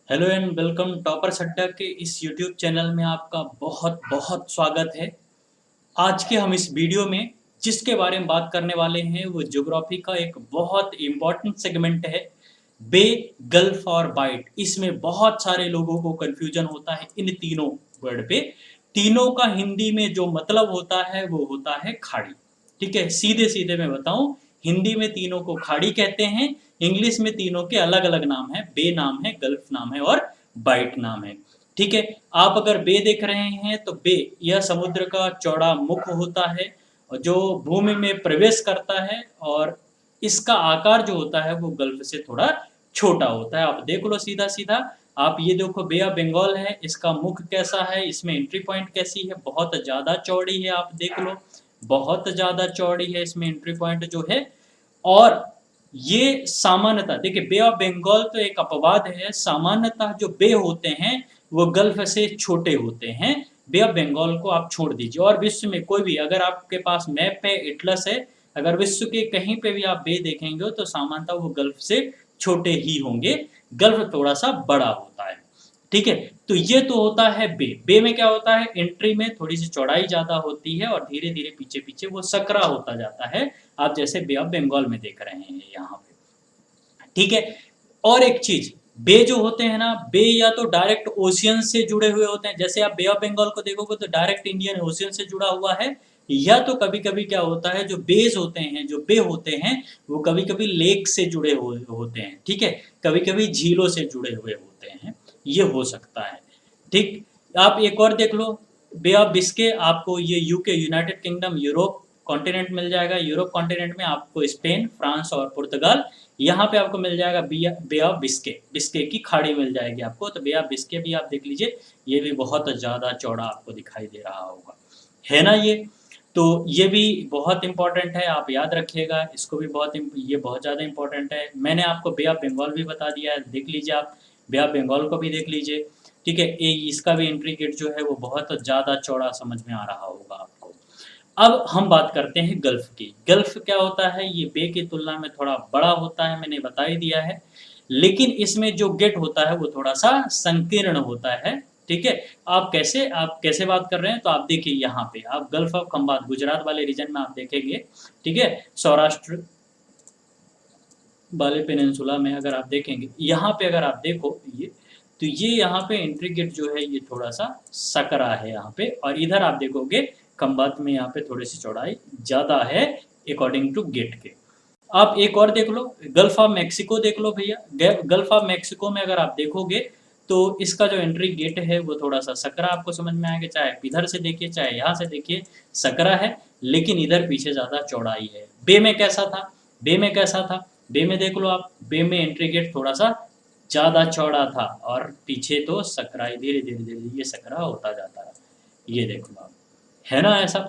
Hello and welcome toppers अड्डा के इस यूट्यूब चैनल में आपका बहुत बहुत स्वागत है। आज के हम इस वीडियो में जिसके बारे में बात करने वाले हैं वो ज्योग्राफी का एक बहुत इम्पोर्टेंट सेगमेंट है, बे, गल्फ और बाइट। इसमें बहुत सारे लोगों को कंफ्यूजन होता है इन तीनों वर्ड पे। तीनों का हिंदी में जो मतलब होता है वो होता है खाड़ी। ठीक है, सीधे सीधे मैं बताऊं, हिंदी में तीनों को खाड़ी कहते हैं। इंग्लिश में तीनों के अलग अलग नाम है, बे नाम है, गल्फ नाम है और बाइट नाम है। ठीक है, आप अगर बे देख रहे हैं तो बे यह समुद्र का चौड़ा मुख होता है जो भूमि में प्रवेश करता है, और इसका आकार जो होता है वो गल्फ से थोड़ा छोटा होता है। आप देख लो सीधा सीधा, आप ये देखो बे ऑफ बंगाल है, इसका मुख कैसा है, इसमें एंट्री पॉइंट कैसी है, बहुत ज्यादा चौड़ी है। आप देख लो बहुत ज्यादा चौड़ी है इसमें एंट्री पॉइंट जो है। और ये सामान्यतः देखिए, बे ऑफ बंगाल तो एक अपवाद है, सामान्यतः जो बे होते हैं वो गल्फ से छोटे होते हैं। बे ऑफ बंगाल को आप छोड़ दीजिए, और विश्व में कोई भी, अगर आपके पास मैप है, एटलस है, अगर विश्व के कहीं पे भी आप बे देखेंगे तो सामान्यतः वो गल्फ से छोटे ही होंगे। गल्फ थोड़ा सा बड़ा होता है। ठीक है, तो ये तो होता है बे। बे में क्या होता है, एंट्री में थोड़ी सी चौड़ाई ज्यादा होती है और धीरे धीरे पीछे पीछे वो सकरा होता जाता है। आप जैसे बे ऑफ बंगाल में देख रहे हैं यहाँ पे। ठीक है, और एक चीज, बे जो होते हैं ना, बे या तो डायरेक्ट ओशियन से जुड़े हुए होते हैं, जैसे आप बे ऑफ बंगाल को देखोगे तो डायरेक्ट इंडियन ओशियन से जुड़ा हुआ है। या तो कभी कभी क्या होता है, जो बेज होते हैं, जो बे होते हैं, वो कभी कभी लेक से जुड़े हुए होते हैं। ठीक है, कभी कभी झीलों से जुड़े हुए होते हैं, ये हो सकता है। ठीक, आप एक और देख लो, बे ऑफ बिस्के, आपको ये UK, United Kingdom, Europe continent मिल जाएगा। यूरोप कॉन्टिनेंट में आपको स्पेन, फ्रांस और पुर्तगाल, यहाँ पे आपको मिल जाएगा बे ऑफ बिस्के, बिस्के की खाड़ी मिल जाएगी आपको। तो बे ऑफ बिस्के भी आप देख लीजिए, ये भी बहुत ज्यादा चौड़ा आपको दिखाई दे रहा होगा, है ना ये। तो ये भी बहुत इंपॉर्टेंट है, आप याद रखिएगा इसको भी। ये बहुत ज़्यादा इंपॉर्टेंट है। मैंने आपको बे ऑफ बंगाल भी बता दिया है, देख लीजिए आप, बे ऑफ बंगाल को भी देख लीजिए। ठीक है, इसका भी एंट्री गेट जो है वो बहुत ज़्यादा चौड़ा समझ में आ रहा होगा आपको। अब हम बात करते हैं गल्फ की। गल्फ क्या होता है, ये बे की तुलना में थोड़ा बड़ा होता है, मैंने बता ही दिया है। लेकिन इसमें जो गेट होता है वो थोड़ा सा संकीर्ण होता है। ठीक है, आप कैसे बात कर रहे हैं, तो आप देखिए यहाँ पे, आप गल्फ ऑफ खंबात गुजरात वाले रीजन में आप देखेंगे। ठीक है, सौराष्ट्र वाले पेनिनसुला में अगर आप देखेंगे, यहाँ पे अगर आप देखो ये, तो ये यहाँ पे एंट्री गेट जो है ये थोड़ा सा सकरा है यहाँ पे, और इधर आप देखोगे खंबात में यहाँ पे थोड़ी सी चौड़ाई ज्यादा है अकॉर्डिंग टू गेट के। आप एक और देख लो, गल्फ ऑफ मैक्सिको देख लो भैया। गल्फ ऑफ मैक्सिको में अगर आप देखोगे तो इसका जो एंट्री गेट है वो थोड़ा सा सकरा आपको समझ में आएगा, चाहे इधर से देखिए चाहे यहाँ से देखिए, सकरा है, लेकिन इधर पीछे ज्यादा चौड़ाई है। बे में कैसा था, बे में कैसा था, बे में देख लो आप, बे में एंट्री गेट थोड़ा सा ज्यादा चौड़ा था और पीछे तो सकरा, धीरे धीरे धीरे ये सकरा होता जाता है। ये देखो आप, है ना ऐसा।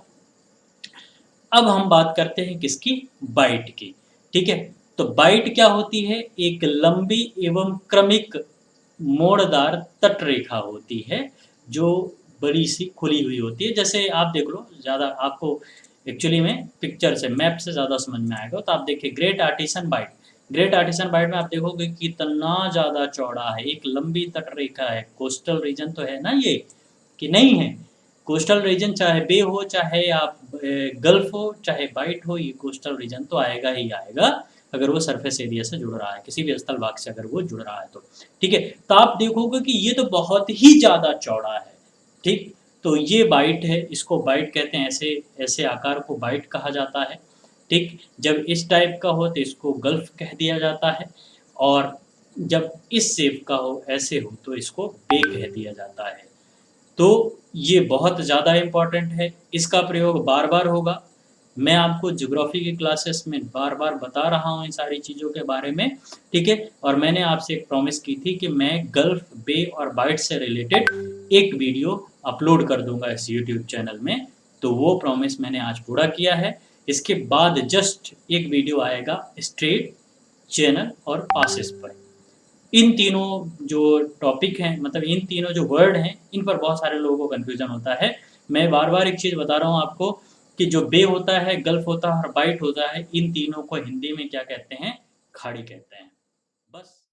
अब हम बात करते हैं किसकी, बाइट की। ठीक है, तो बाइट क्या होती है, एक लंबी एवं क्रमिक मोड़दार तट रेखा होती है जो बड़ी सी खुली हुई होती है। जैसे आप देख लो, ज्यादा आपको एक्चुअली में पिक्चर से, मैप से ज्यादा समझ में आएगा, तो आप देखिए great artisan bite. Great artisan bite में आप देखोगे कितना ज्यादा चौड़ा है, एक लंबी तट रेखा है। कोस्टल रीजन तो है ना ये, कि नहीं है। कोस्टल रीजन चाहे बे हो, चाहे आप गल्फ हो, चाहे बाइट हो, ये कोस्टल रीजन तो आएगा ही आएगा अगर वो सरफेस एरिया से जुड़ रहा है, किसी भी स्थल भाग से अगर वो जुड़ रहा है तो। ठीक है, तो आप देखोगे कि ये तो बहुत ही ज्यादा चौड़ा है। ठीक, तो ये बाइट है, इसको बाइट कहते हैं, ऐसे ऐसे आकार को बाइट कहा जाता है। ठीक, जब इस टाइप का हो तो इसको गल्फ कह दिया जाता है, और जब इस शेप का हो, ऐसे हो, तो इसको बे कह दिया जाता है। तो ये बहुत ज़्यादा इम्पोर्टेंट है, इसका प्रयोग बार बार होगा। मैं आपको ज्योग्राफी की क्लासेस में बार बार बता रहा हूँ इन सारी चीज़ों के बारे में। ठीक है, और मैंने आपसे एक प्रॉमिस की थी कि मैं गल्फ, बे और बाइट से रिलेटेड एक वीडियो अपलोड कर दूंगा इस यूट्यूब चैनल में। तो वो प्रॉमिस मैंने आज पूरा किया है। इसके बाद जस्ट एक वीडियो आएगा स्ट्रेट, चैनल और पासिस पर। इन तीनों जो टॉपिक हैं, मतलब इन तीनों जो वर्ड हैं, इन पर बहुत सारे लोगों को कन्फ्यूजन होता है। मैं बार बार एक चीज़ बता रहा हूँ आपको कि जो बे होता है, गल्फ होता है और बाइट होता है, इन तीनों को हिंदी में क्या कहते हैं, खाड़ी कहते हैं। बस।